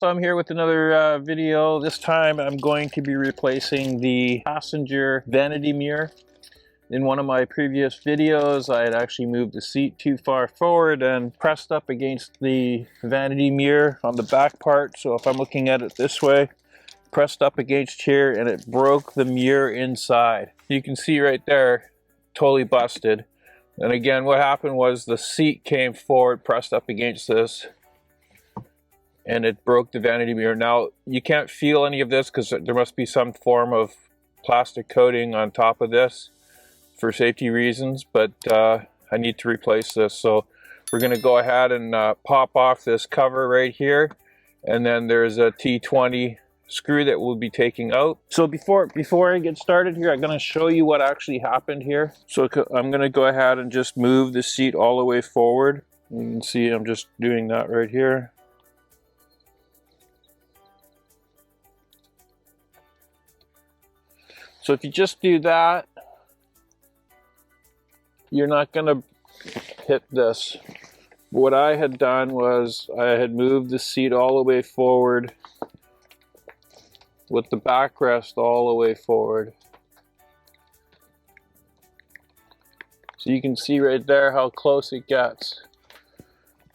So I'm here with another video. This time I'm going to be replacing the passenger vanity mirror. In one of my previous videos, I had actually moved the seat too far forward and pressed up against the vanity mirror on the back part. So if I'm looking at it this way, pressed up against here, and it broke the mirror inside. You can see right there, totally busted. And again, what happened was the seat came forward, pressed up against this, and it broke the vanity mirror. Now, you can't feel any of this because there must be some form of plastic coating on top of this for safety reasons, but I need to replace this. So we're going to go ahead and pop off this cover right here, and then there's a T20 screw that we'll be taking out. So before I get started here, I'm going to show you what actually happened here. So I'm going to go ahead and just move the seat all the way forward. You can see I'm just doing that right here. So if you just do that, you're not going to hit this. What I had done was I had moved the seat all the way forward with the backrest all the way forward. So you can see right there how close it gets.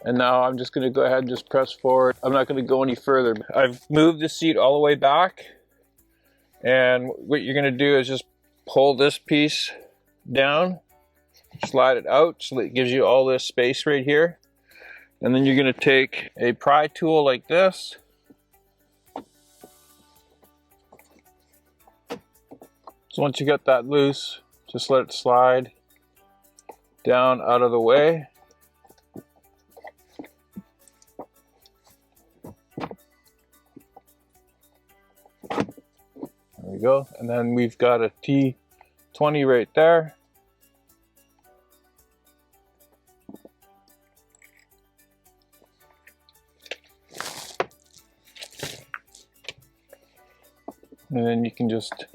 And now I'm just going to go ahead and just press forward. I'm not going to go any further. I've moved the seat all the way back. And what you're going to do is just pull this piece down, slide it out so that it gives you all this space right here. And then you're going to take a pry tool like this. So once you get that loose, just let it slide down out of the way. There we go. And then we've got a T20 right there. And then you can just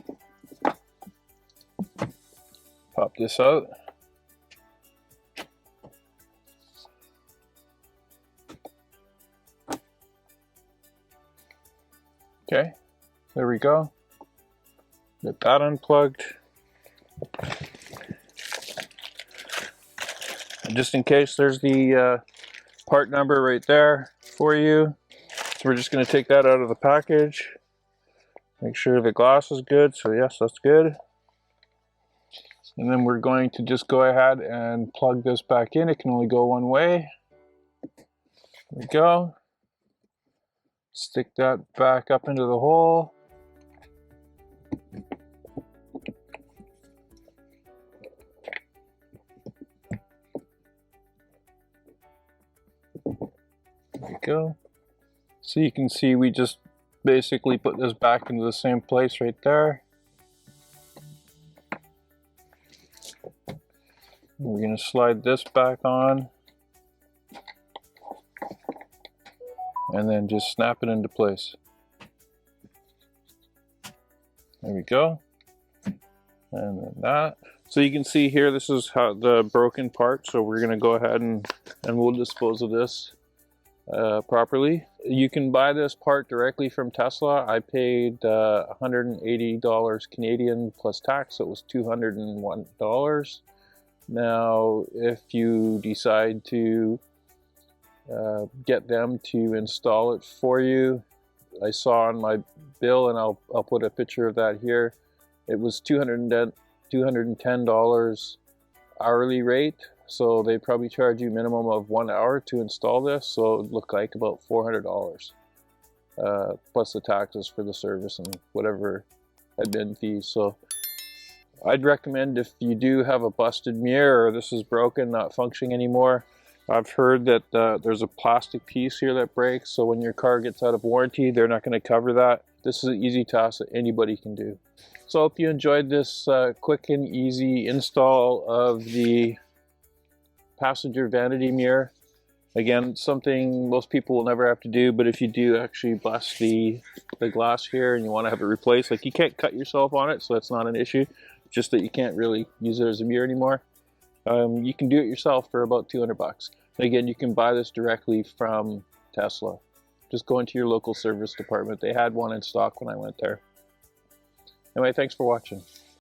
pop this out. Okay, there we go. Get that unplugged. And just in case, there's the part number right there for you. So we're just going to take that out of the package. Make sure the glass is good. So yes, that's good. And then we're going to just go ahead and plug this back in. It can only go one way. There we go. Stick that back up into the hole. There we go. So you can see we just basically put this back into the same place right there. We're going to slide this back on and then just snap it into place. There we go. And then that. So you can see here, this is how the broken part. So we're going to go ahead and we'll dispose of this properly. You can buy this part directly from Tesla. I paid $180 Canadian plus tax, so it was $201. Now, if you decide to get them to install it for you, I saw on my bill, and I'll put a picture of that here, it was $210 hourly rate. So they probably charge you minimum of 1 hour to install this, so it would look like about $400 plus the taxes for the service and whatever admin fees. So I'd recommend, if you do have a busted mirror or this is broken, not functioning anymore, I've heard that there's a plastic piece here that breaks, so when your car gets out of warranty, they're not going to cover that. This is an easy task that anybody can do. So I hope you enjoyed this quick and easy install of the passenger vanity mirror. Again, something most people will never have to do, but if you do actually bust the glass here and you want to have it replaced, like, you can't cut yourself on it, so that's not an issue. Just that you can't really use it as a mirror anymore. You can do it yourself for about 200 bucks. And again, you can buy this directly from Tesla. Just go into your local service department. They had one in stock when I went there. Anyway, thanks for watching.